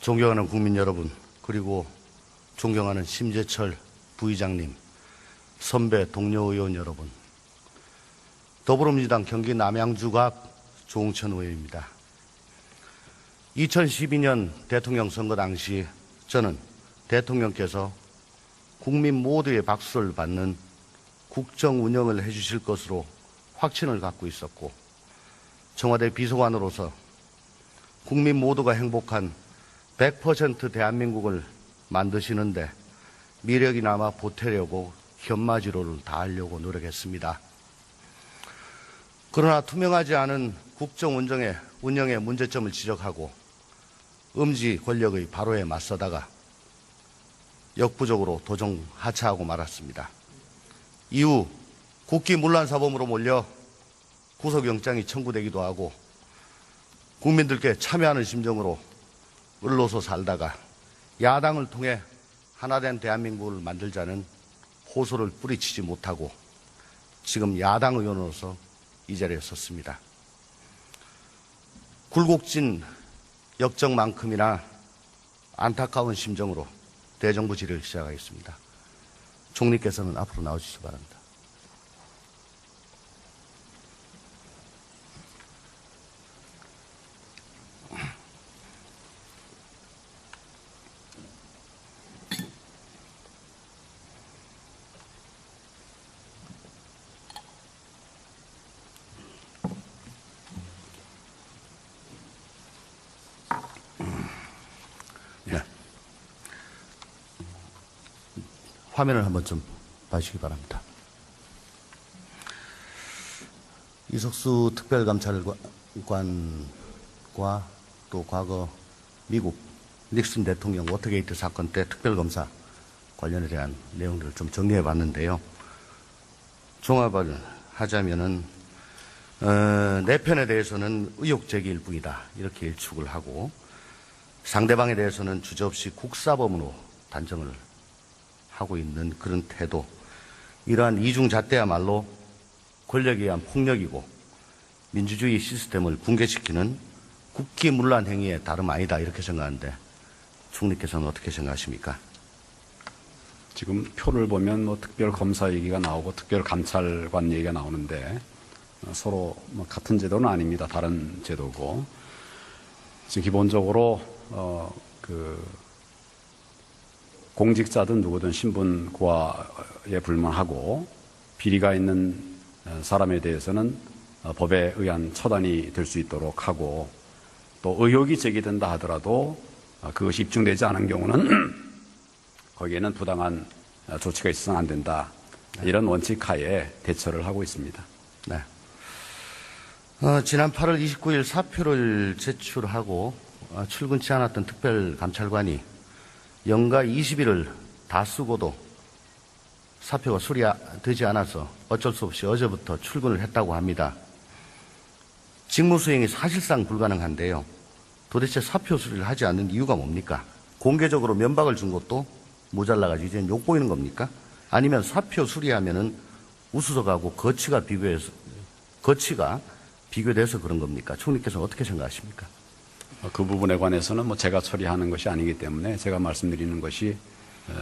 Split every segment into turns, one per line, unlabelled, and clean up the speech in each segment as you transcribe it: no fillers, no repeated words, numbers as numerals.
존경하는 국민 여러분, 그리고 존경하는 심재철 부의장님, 선배 동료 의원 여러분, 더불어민주당 경기 남양주갑 조홍천 의원입니다. 2012년 대통령 선거 당시 저는 대통령께서 국민 모두의 박수를 받는 국정 운영을 해주실 것으로 확신을 갖고 있었고, 청와대 비서관으로서 국민 모두가 행복한 100% 대한민국을 만드시는데 미력이나마 보태려고 현마지로를 다하려고 노력했습니다. 그러나 투명하지 않은 국정 운영의 문제점을 지적하고 음지 권력의 발호에 맞서다가 역부족으로 도중 하차하고 말았습니다. 이후 국기문란사범으로 몰려 구속영장이 청구되기도 하고 국민들께 참여하는 심정으로 을로서 살다가 야당을 통해 하나된 대한민국을 만들자는 호소를 뿌리치지 못하고 지금 야당 의원으로서 이 자리에 섰습니다. 굴곡진 역정만큼이나 안타까운 심정으로 대정부 질의를 시작하겠습니다. 총리께서는 앞으로 나와주시기 바랍니다. 네. 화면을 한번 좀 봐주시기 바랍니다. 이석수 특별감찰관과 또 과거 미국 닉슨 대통령 워터게이트 사건 때 특별검사 관련에 대한 내용들을 좀 정리해 봤는데요. 종합을 하자면은 내 편에 대해서는 의혹 제기일 뿐이다, 이렇게 일축을 하고, 상대방에 대해서는 주저없이 국사범으로 단정을 하고 있는 그런 태도, 이러한 이중잣대야말로 권력에 의한 폭력이고 민주주의 시스템을 붕괴시키는 국기문란 행위에 다름 아니다, 이렇게 생각하는데 총리께서는 어떻게 생각하십니까?
지금 표를 보면 뭐 특별검사 얘기가 나오고 특별감찰관 얘기가 나오는데 서로 뭐 같은 제도는 아닙니다. 다른 제도고, 지금 기본적으로 공직자든 누구든 신분 고하에 불문하고 비리가 있는 사람에 대해서는 법에 의한 처단이 될 수 있도록 하고, 또 의혹이 제기된다 하더라도 그것이 입증되지 않은 경우는 거기에는 부당한 조치가 있어서는 안 된다, 이런 원칙 하에 대처를 하고 있습니다.
네. 지난 8월 29일 사표를 제출하고 출근치 않았던 특별감찰관이 영가 20일을 다 쓰고도 사표가 수리되지 않아서 어쩔 수 없이 어제부터 출근을 했다고 합니다. 직무수행이 사실상 불가능한데요. 도대체 사표 수리를 하지 않는 이유가 뭡니까? 공개적으로 면박을 준 것도 모자라가지고 이제는 욕보이는 겁니까? 아니면 사표 수리하면은 우수석하고 거치가 비교돼서 그런 겁니까? 총리께서는 어떻게 생각하십니까?
그 부분에 관해서는 뭐 제가 처리하는 것이 아니기 때문에 제가 말씀드리는 것이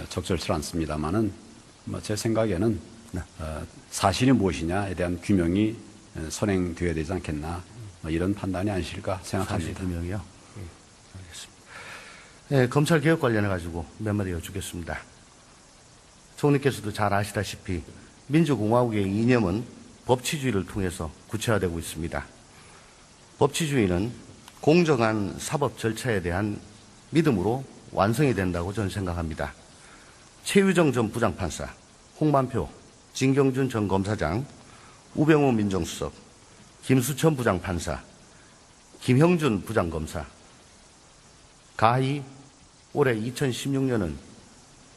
적절치 않습니다만은 뭐 제 생각에는
네.
사실이 무엇이냐에 대한 규명이 선행되어야 되지 않겠나, 뭐 이런 판단이 아니실까 생각합니다.
사실 규명이요? 알겠습니다. 네, 검찰 개혁 관련해 가지고 몇 마디 여쭙겠습니다. 총리께서도 잘 아시다시피 민주공화국의 이념은 법치주의를 통해서 구체화되고 있습니다. 법치주의는 공정한 사법 절차에 대한 믿음으로 완성이 된다고 저는 생각합니다. 최유정 전 부장판사, 홍만표, 진경준 전 검사장, 우병우 민정수석, 김수천 부장판사, 김형준 부장검사, 가히 올해 2016년은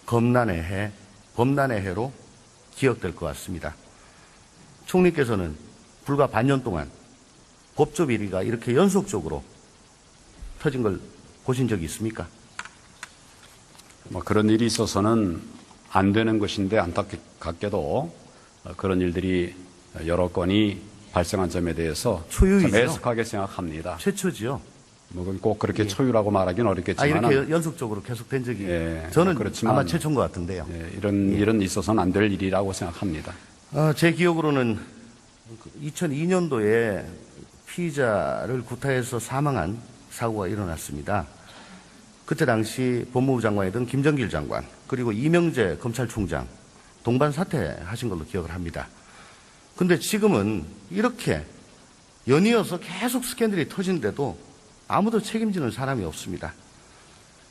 범난의 해로 기억될 것 같습니다. 총리께서는 불과 반년 동안 법조 비리가 이렇게 연속적으로 터진 걸 보신 적이 있습니까?
뭐 그런 일이 있어서는 안 되는 것인데 안타깝게도 그런 일들이 여러 건이 발생한 점에 대해서
초유이죠.
애석하게 생각합니다.
최초지요.
뭐 그건 꼭 그렇게 초유라고 말하기는 어렵겠지만
이렇게 연속적으로 계속 된 적이
예,
저는
그렇지만,
아마 최초인 것 같은데요.
예, 이런 일은 있어서는 안 될 일이라고 생각합니다.
제 기억으로는 2002년도에 피의자를 구타해서 사망한 사고가 일어났습니다. 그때 당시 법무부 장관이던 김정길 장관 그리고 이명재 검찰총장 동반 사퇴하신 걸로 기억을 합니다. 근데 지금은 이렇게 연이어서 계속 스캔들이 터지는데도 아무도 책임지는 사람이 없습니다.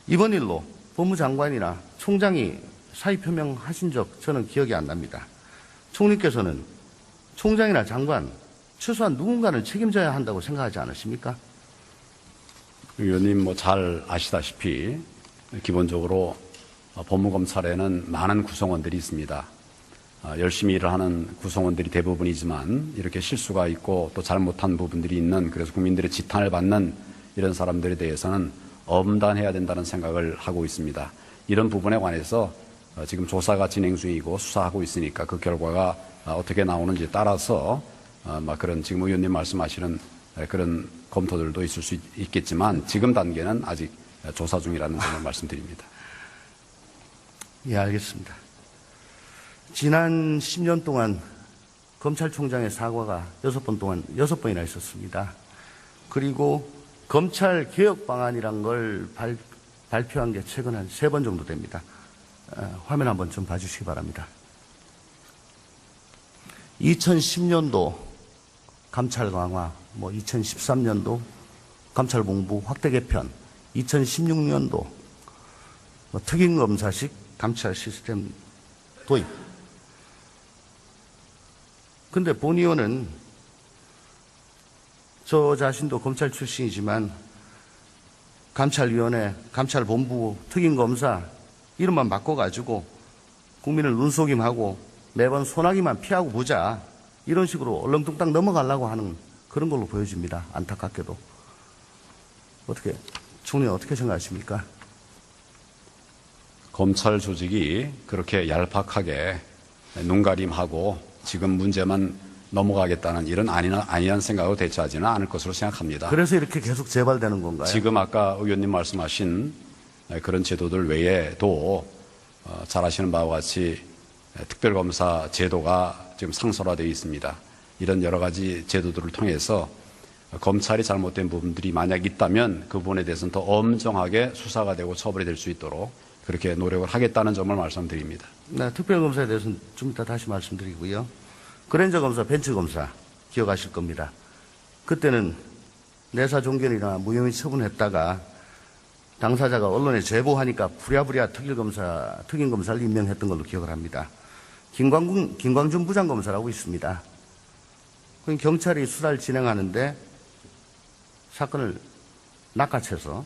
이번 일로 법무장관이나 총장이 사의 표명하신 적 저는 기억이 안 납니다. 총리께서는 총장이나 장관 최소한 누군가는 책임져야 한다고 생각하지 않으십니까?
의원님 뭐 잘 아시다시피 기본적으로 법무검찰에는 많은 구성원들이 있습니다. 열심히 일을 하는 구성원들이 대부분이지만 이렇게 실수가 있고 또 잘못한 부분들이 있는, 그래서 국민들의 지탄을 받는 이런 사람들에 대해서는 엄단해야 된다는 생각을 하고 있습니다. 이런 부분에 관해서 지금 조사가 진행 중이고 수사하고 있으니까 그 결과가 어떻게 나오는지에 따라서 그런 지금 의원님 말씀하시는 그런 검토들도 있을 수 있겠지만 지금 단계는 아직 조사 중이라는 점을 말씀드립니다.
예, 알겠습니다. 지난 10년 동안 검찰총장의 사과가 6번이나 있었습니다. 그리고 검찰 개혁 방안이란 걸 발표한 게 최근 한 3번 정도 됩니다. 화면 한번 좀 봐주시기 바랍니다. 2010년도 감찰 강화, 2013년도 감찰본부 확대 개편, 2016년도 특임검사식 감찰 시스템 도입. 근데 본 의원은 저 자신도 검찰 출신이지만 감찰위원회, 감찰본부, 특임검사 이름만 바꿔가지고 국민을 눈속임하고 매번 소나기만 피하고 보자 이런 식으로 얼렁뚱땅 넘어가려고 하는 그런 걸로 보여집니다. 안타깝게도. 총리는 어떻게 생각하십니까?
검찰 조직이 그렇게 얄팍하게 눈가림하고 지금 문제만 넘어가겠다는 일은 아니란 생각으로 대처하지는 않을 것으로 생각합니다.
그래서 이렇게 계속 재발되는 건가요?
지금 아까 의원님 말씀하신 그런 제도들 외에도 잘 아시는 바와 같이 특별검사 제도가 지금 상설화되어 있습니다. 이런 여러 가지 제도들을 통해서 검찰이 잘못된 부분들이 만약 있다면 그 부분에 대해서는 더 엄정하게 수사가 되고 처벌이 될 수 있도록 그렇게 노력을 하겠다는 점을 말씀드립니다.
네, 특별검사에 대해서는 좀 이따 다시 말씀드리고요. 그랜저 검사, 벤츠 검사 기억하실 겁니다. 그때는 내사 종결이나 무혐의 처분했다가 당사자가 언론에 제보하니까 부랴부랴 특임검사를 임명했던 걸로 기억을 합니다. 김광준 부장검사라고 있습니다. 경찰이 수사를 진행하는데 사건을 낚아채서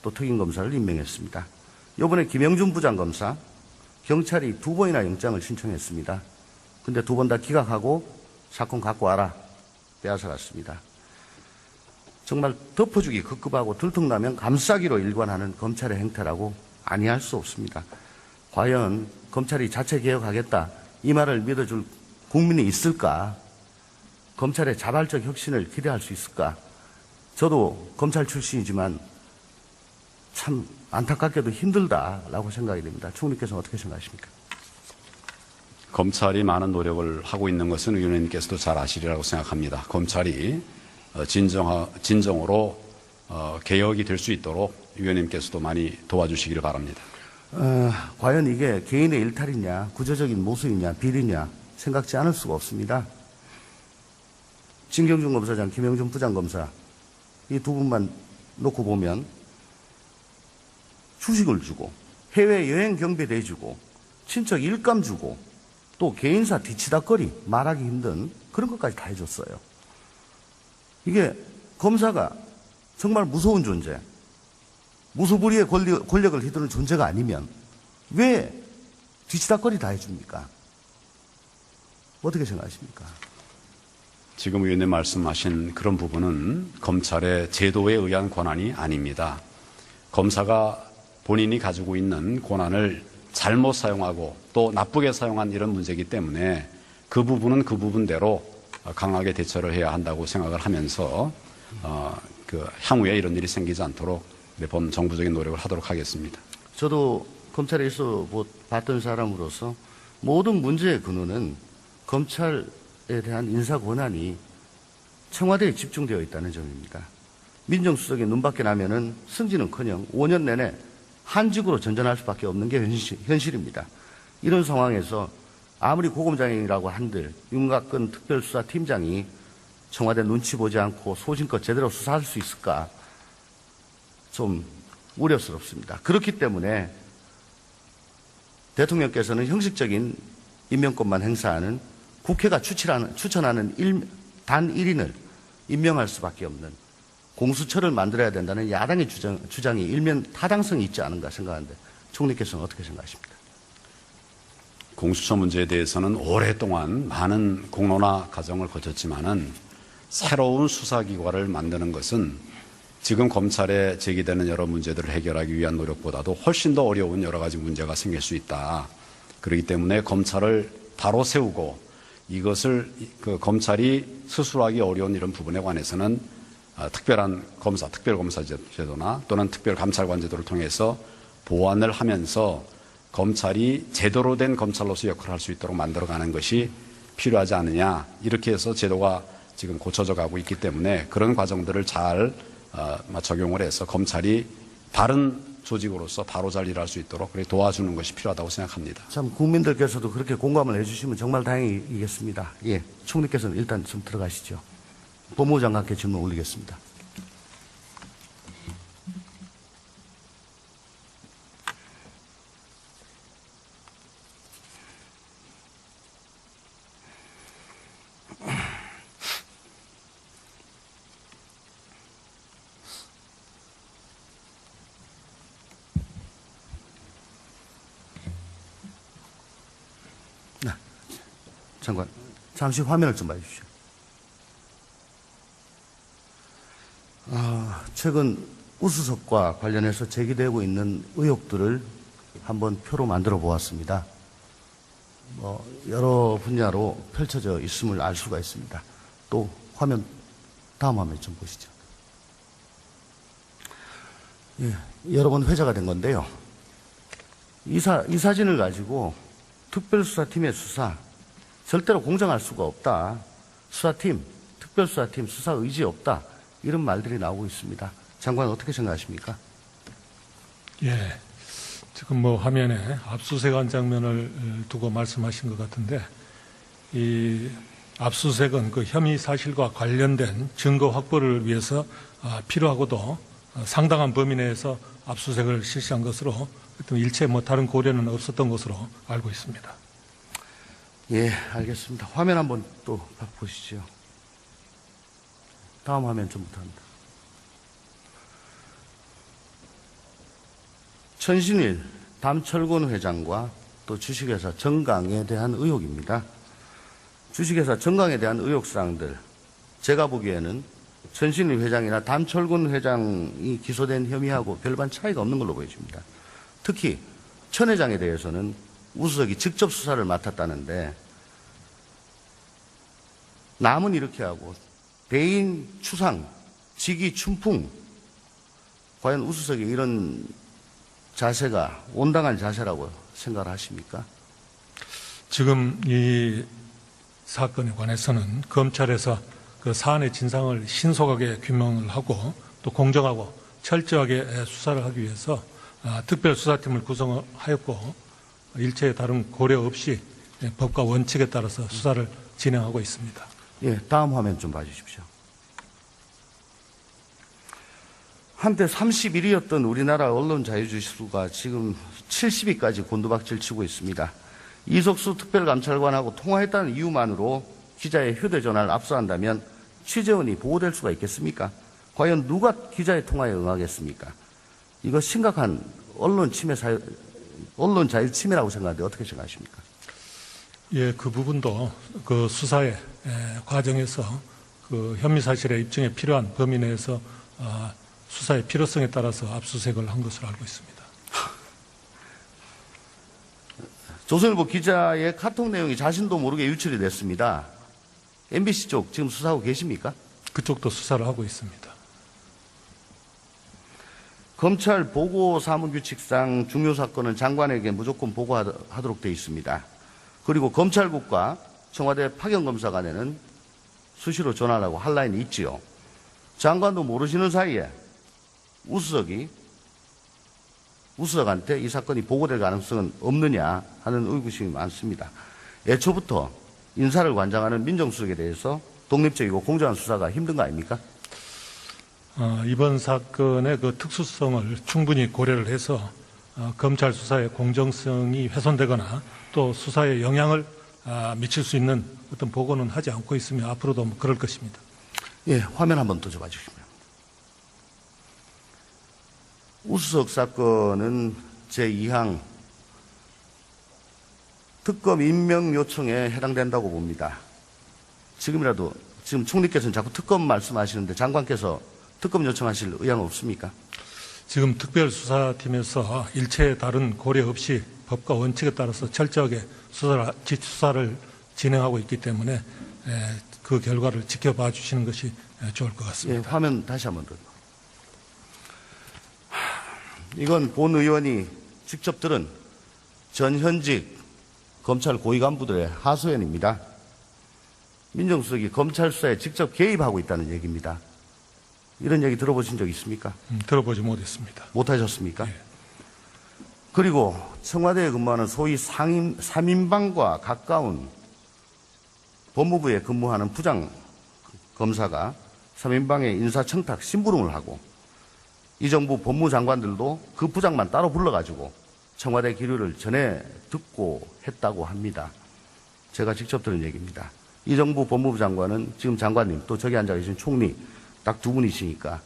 또 특임검사를 임명했습니다. 이번에 김영준 부장검사, 경찰이 2번이나 영장을 신청했습니다. 근데 2번 다 기각하고 사건 갖고 와라 빼앗아갔습니다. 정말 덮어주기 급급하고 들통나면 감싸기로 일관하는 검찰의 행태라고 아니할 수 없습니다. 과연 검찰이 자체 개혁하겠다 이 말을 믿어줄 국민이 있을까? 검찰의 자발적 혁신을 기대할 수 있을까? 저도 검찰 출신이지만 참 안타깝게도 힘들다라고 생각이 됩니다. 총리께서는 어떻게 생각하십니까?
검찰이 많은 노력을 하고 있는 것은 의원님께서도 잘 아시리라고 생각합니다. 검찰이 진정으로 개혁이 될 수 있도록 의원님께서도 많이 도와주시기를 바랍니다.
과연 이게 개인의 일탈이냐, 구조적인 모순이냐, 비리냐 생각지 않을 수가 없습니다. 진경준 검사장, 김영준 부장검사 이 2분만 놓고 보면 주식을 주고 해외여행 경비 대주고 친척 일감 주고 또 개인사 뒤치다거리 말하기 힘든 그런 것까지 다 해줬어요. 이게 검사가 정말 무서운 존재, 무소불위의 권력을 휘두르는 존재가 아니면 왜 뒤치다거리 다 해줍니까? 어떻게 생각하십니까?
지금 의원님 말씀하신 그런 부분은 검찰의 제도에 의한 권한이 아닙니다. 검사가 본인이 가지고 있는 권한을 잘못 사용하고 또 나쁘게 사용한 이런 문제이기 때문에 그 부분은 그 부분대로 강하게 대처를 해야 한다고 생각을 하면서 향후에 이런 일이 생기지 않도록 매번 정부적인 노력을 하도록 하겠습니다.
저도 검찰에 있어 봤던 사람으로서 모든 문제의 근원은 검찰에 대한 인사 권한이 청와대에 집중되어 있다는 점입니다. 민정수석이 눈밖에 나면은 승진은커녕 5년 내내 한직으로 전전할 수밖에 없는 게 현실입니다. 이런 상황에서 아무리 고검장이라고 한들 윤곽근 특별수사팀장이 청와대 눈치 보지 않고 소신껏 제대로 수사할 수 있을까 좀 우려스럽습니다. 그렇기 때문에 대통령께서는 형식적인 임명권만 행사하는 국회가 추천하는 단 1인을 임명할 수밖에 없는 공수처를 만들어야 된다는 야당의 주장이 일면 타당성이 있지 않은가 생각하는데 총리께서는 어떻게 생각하십니까?
공수처 문제에 대해서는 오랫동안 많은 공론화 과정을 거쳤지만은 새로운 수사기관을 만드는 것은 지금 검찰에 제기되는 여러 문제들을 해결하기 위한 노력보다도 훨씬 더 어려운 여러 가지 문제가 생길 수 있다. 그렇기 때문에 검찰을 바로 세우고 이것을 검찰이 스스로 하기 어려운 이런 부분에 관해서는 특별한 검사, 특별검사 제도나 또는 특별감찰관 제도를 통해서 보완을 하면서 검찰이 제대로 된 검찰로서 역할을 할 수 있도록 만들어가는 것이 필요하지 않느냐. 이렇게 해서 제도가 지금 고쳐져 가고 있기 때문에 그런 과정들을 잘 적용을 해서 검찰이 바른 조직으로서 바로 잘 일할 수 있도록 그렇게 도와주는 것이 필요하다고 생각합니다.
참 국민들께서도 그렇게 공감을 해주시면 정말 다행이겠습니다. 예, 총리께서는 일단 좀 들어가시죠. 법무부 장관께 질문 올리겠습니다. 네, 장관, 잠시 화면을 좀 봐주십시오. 최근 우수석과 관련해서 제기되고 있는 의혹들을 한번 표로 만들어 보았습니다. 여러 분야로 펼쳐져 있음을 알 수가 있습니다. 또 다음 화면 좀 보시죠. 예, 여러 번 회자가 된 건데요. 이 사진을 가지고 특별수사팀의 수사 절대로 공정할 수가 없다. 특별수사팀 수사 의지 없다. 이런 말들이 나오고 있습니다. 장관 어떻게 생각하십니까?
예, 지금 화면에 압수수색한 장면을 두고 말씀하신 것 같은데 이 압수수색은 그 혐의 사실과 관련된 증거 확보를 위해서 필요하고도 상당한 범위 내에서 압수수색을 실시한 것으로 일체 다른 고려는 없었던 것으로 알고 있습니다.
예, 알겠습니다. 화면 한번 또 보시죠. 다음 화면 좀 부탁합니다. 천신일 담철곤 회장과 또 주식회사 정강에 대한 의혹입니다. 주식회사 정강에 대한 의혹사항들, 제가 보기에는 천신일 회장이나 담철곤 회장이 기소된 혐의하고 별반 차이가 없는 걸로 보여집니다. 특히 천 회장에 대해서는 우수석이 직접 수사를 맡았다는데 남은 이렇게 하고 대인 추상, 직위 춘풍, 과연 우수석이 이런 자세가 온당한 자세라고 생각을 하십니까?
지금 이 사건에 관해서는 검찰에서 그 사안의 진상을 신속하게 규명을 하고 또 공정하고 철저하게 수사를 하기 위해서 특별수사팀을 구성하였고 일체의 다른 고려 없이 법과 원칙에 따라서 수사를 진행하고 있습니다.
예, 다음 화면 좀 봐주십시오. 한때 31위였던 우리나라 언론 자유지수가 지금 70위까지 곤두박질 치고 있습니다. 이석수 특별감찰관하고 통화했다는 이유만으로 기자의 휴대전화를 압수한다면 취재원이 보호될 수가 있겠습니까? 과연 누가 기자의 통화에 응하겠습니까? 이거 심각한 언론 자유 침해라고 생각하는데 어떻게 생각하십니까?
예, 그 부분도 그 수사의 과정에서 그 혐의 사실의 입증에 필요한 범위 내에서 수사의 필요성에 따라서 압수수색을 한 것으로 알고 있습니다.
조선일보 기자의 카톡 내용이 자신도 모르게 유출이 됐습니다. MBC 쪽 지금 수사하고 계십니까?
그쪽도 수사를 하고 있습니다.
검찰 보고사무규칙상 중요 사건은 장관에게 무조건 보고하도록 되어 있습니다. 그리고 검찰국과 청와대 파견검사 간에는 수시로 전화하고 할 라인이 있지요. 장관도 모르시는 사이에 우수석한테 이 사건이 보고될 가능성은 없느냐 하는 의구심이 많습니다. 애초부터 인사를 관장하는 민정수석에 대해서 독립적이고 공정한 수사가 힘든 거 아닙니까?
이번 사건의 그 특수성을 충분히 고려를 해서 검찰 수사의 공정성이 훼손되거나 또 수사에 영향을 미칠 수 있는 어떤 보고는 하지 않고 있으며 앞으로도 그럴 것입니다.
예, 화면 한번 더 줘봐 주시면. 우수석 사건은 제2항 특검 임명 요청에 해당된다고 봅니다. 지금 총리께서는 자꾸 특검 말씀하시는데 장관께서 특검 요청하실 의향 없습니까?
지금 특별수사팀에서 일체의 다른 고려 없이 법과 원칙에 따라서 철저하게 수사를 진행하고 있기 때문에 그 결과를 지켜봐 주시는 것이 좋을 것 같습니다.
예, 화면 다시 한번 더. 이건 본 의원이 직접 들은 전현직 검찰 고위 간부들의 하소연입니다. 민정수석이 검찰 수사에 직접 개입하고 있다는 얘기입니다. 이런 얘기 들어보신 적 있습니까?
들어보지 못했습니다.
못하셨습니까?
예.
그리고 청와대에 근무하는 소위 3인방과 가까운 법무부에 근무하는 부장 검사가 3인방에 인사청탁 심부름을 하고 이 정부 법무장관들도 그 부장만 따로 불러가지고 청와대 기류를 전해 듣고 했다고 합니다. 제가 직접 들은 얘기입니다. 이 정부 법무부 장관은 지금 장관님 또 저기 앉아 계신 총리 딱 두 분이시니까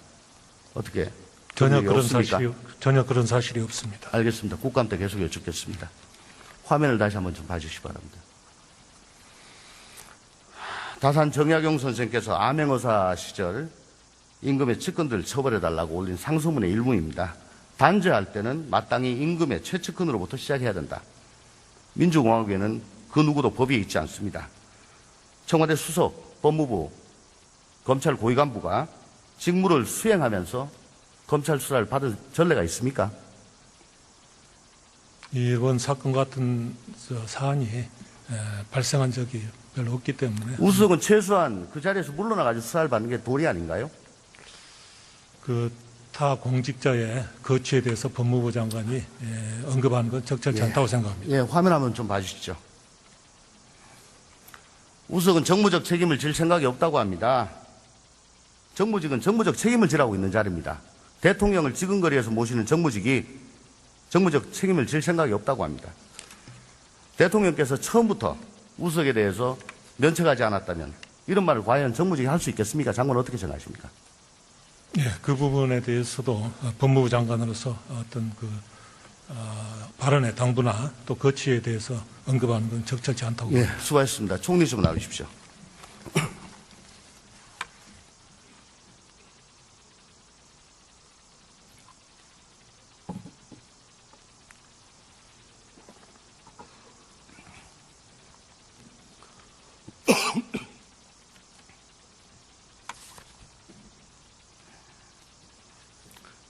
어떻게
전혀 그런 사실이 없습니다.
알겠습니다. 국감 때 계속 여쭙겠습니다. 화면을 다시 한번 좀 봐주시기 바랍니다. 다산 정약용 선생께서 암행어사 시절 임금의 측근들 처벌해달라고 올린 상소문의 일부입니다. 단죄할 때는 마땅히 임금의 최측근으로부터 시작해야 된다. 민주공화국에는 그 누구도 법이 있지 않습니다. 청와대 수석, 법무부, 검찰 고위간부가 직무를 수행하면서 검찰 수사를 받은 전례가 있습니까?
이번 사건 같은 사안이 발생한 적이 별로 없기 때문에
우수석은 최소한 그 자리에서 물러나가지고 수사를 받는 게 도리 아닌가요?
그 타 공직자의 거취에 대해서 법무부 장관이 언급하는 건 적절치 않다고 생각합니다.
예, 화면 한번 좀 봐주시죠. 우수석은 정무적 책임을 질 생각이 없다고 합니다. 정무직은 정무적 책임을 지라고 있는 자리입니다. 대통령을 지근거리에서 모시는 정무직이 정무적 책임을 질 생각이 없다고 합니다. 대통령께서 처음부터 우수석에 대해서 면책하지 않았다면 이런 말을 과연 정무직이 할 수 있겠습니까? 장관 어떻게 생각하십니까?
예, 그 부분에 대해서도 법무부 장관으로서 어떤 발언의 당부나 또 거취에 대해서 언급하는 건 적절치 않다고
예,
봅니다.
수고하셨습니다. 총리 좀 나오십시오.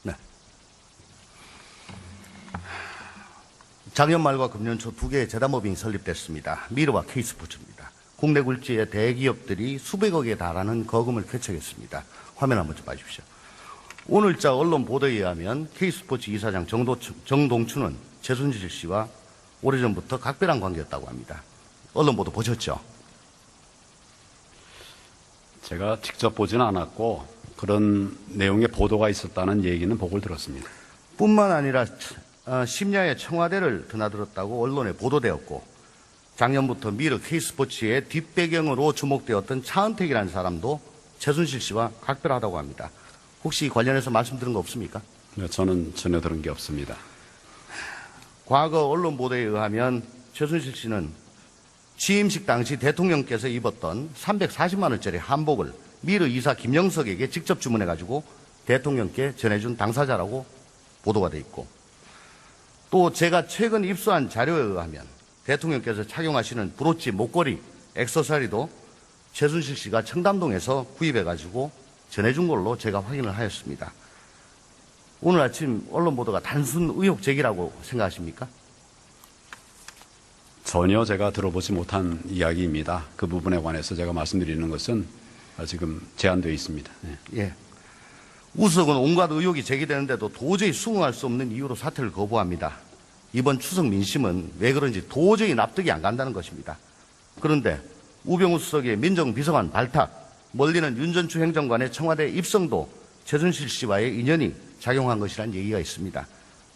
네. 작년 말과 금년 초 두 개의 재단법인이 설립됐습니다. 미르와 K스포츠입니다. 국내 굴지의 대기업들이 수백억에 달하는 거금을 쾌척했습니다. 화면 한번 좀 봐주십시오. 오늘자 언론 보도에 의하면 K스포츠 이사장 정동춘은 최순실 씨와 오래전부터 각별한 관계였다고 합니다. 언론 보도 보셨죠?
제가 직접 보지는 않았고 그런 내용의 보도가 있었다는 얘기는 보고 들었습니다.
뿐만 아니라 심야에 청와대를 드나들었다고 언론에 보도되었고 작년부터 미르 K스포츠의 뒷배경으로 주목되었던 차은택이라는 사람도 최순실 씨와 각별하다고 합니다. 혹시 관련해서 말씀드린 거 없습니까?
저는 전혀 들은 게 없습니다.
과거 언론 보도에 의하면 최순실 씨는 취임식 당시 대통령께서 입었던 340만 원짜리 한복을 미르 이사 김영석에게 직접 주문해가지고 대통령께 전해준 당사자라고 보도가 돼 있고 또 제가 최근 입수한 자료에 의하면 대통령께서 착용하시는 브로치, 목걸이, 액세서리도 최순실 씨가 청담동에서 구입해가지고 전해준 걸로 제가 확인을 하였습니다. 오늘 아침 언론 보도가 단순 의혹 제기라고 생각하십니까?
전혀 제가 들어보지 못한 이야기입니다. 그 부분에 관해서 제가 말씀드리는 것은 지금 제한되어 있습니다. 네.
예. 우석은 온갖 의혹이 제기되는데도 도저히 수긍할 수 없는 이유로 사퇴를 거부합니다. 이번 추석 민심은 왜 그런지 도저히 납득이 안 간다는 것입니다. 그런데 우병우 수석의 민정비서관 발탁, 멀리는 윤전추 행정관의 청와대 입성도 최순실 씨와의 인연이 작용한 것이라는 얘기가 있습니다.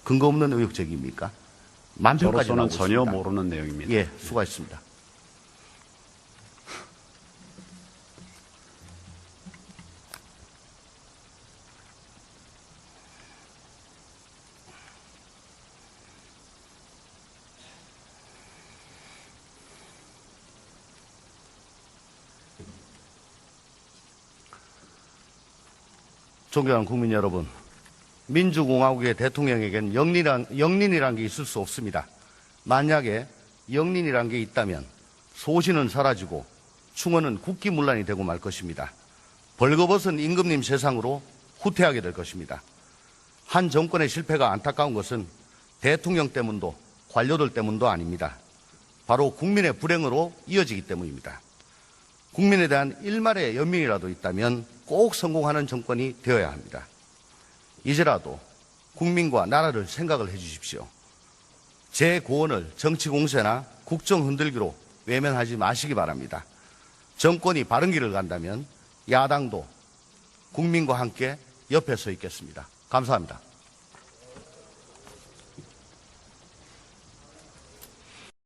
근거 없는 의혹 제기입니까? 만표까지
저로서는
나오고
전혀
있습니다.
모르는 내용입니다.
예, 수고하셨습니다. 존경하는 국민 여러분, 민주공화국의 대통령에겐 영린이란 게 있을 수 없습니다. 만약에 영린이란 게 있다면 소신은 사라지고 충언은 국기문란이 되고 말 것입니다. 벌거벗은 임금님 세상으로 후퇴하게 될 것입니다. 한 정권의 실패가 안타까운 것은 대통령 때문도 관료들 때문도 아닙니다. 바로 국민의 불행으로 이어지기 때문입니다. 국민에 대한 일말의 연민이라도 있다면 꼭 성공하는 정권이 되어야 합니다. 이제라도 국민과 나라를 생각을 해 주십시오. 제 고언을 정치 공세나 국정 흔들기로 외면하지 마시기 바랍니다. 정권이 바른 길을 간다면 야당도 국민과 함께 옆에 서 있겠습니다. 감사합니다.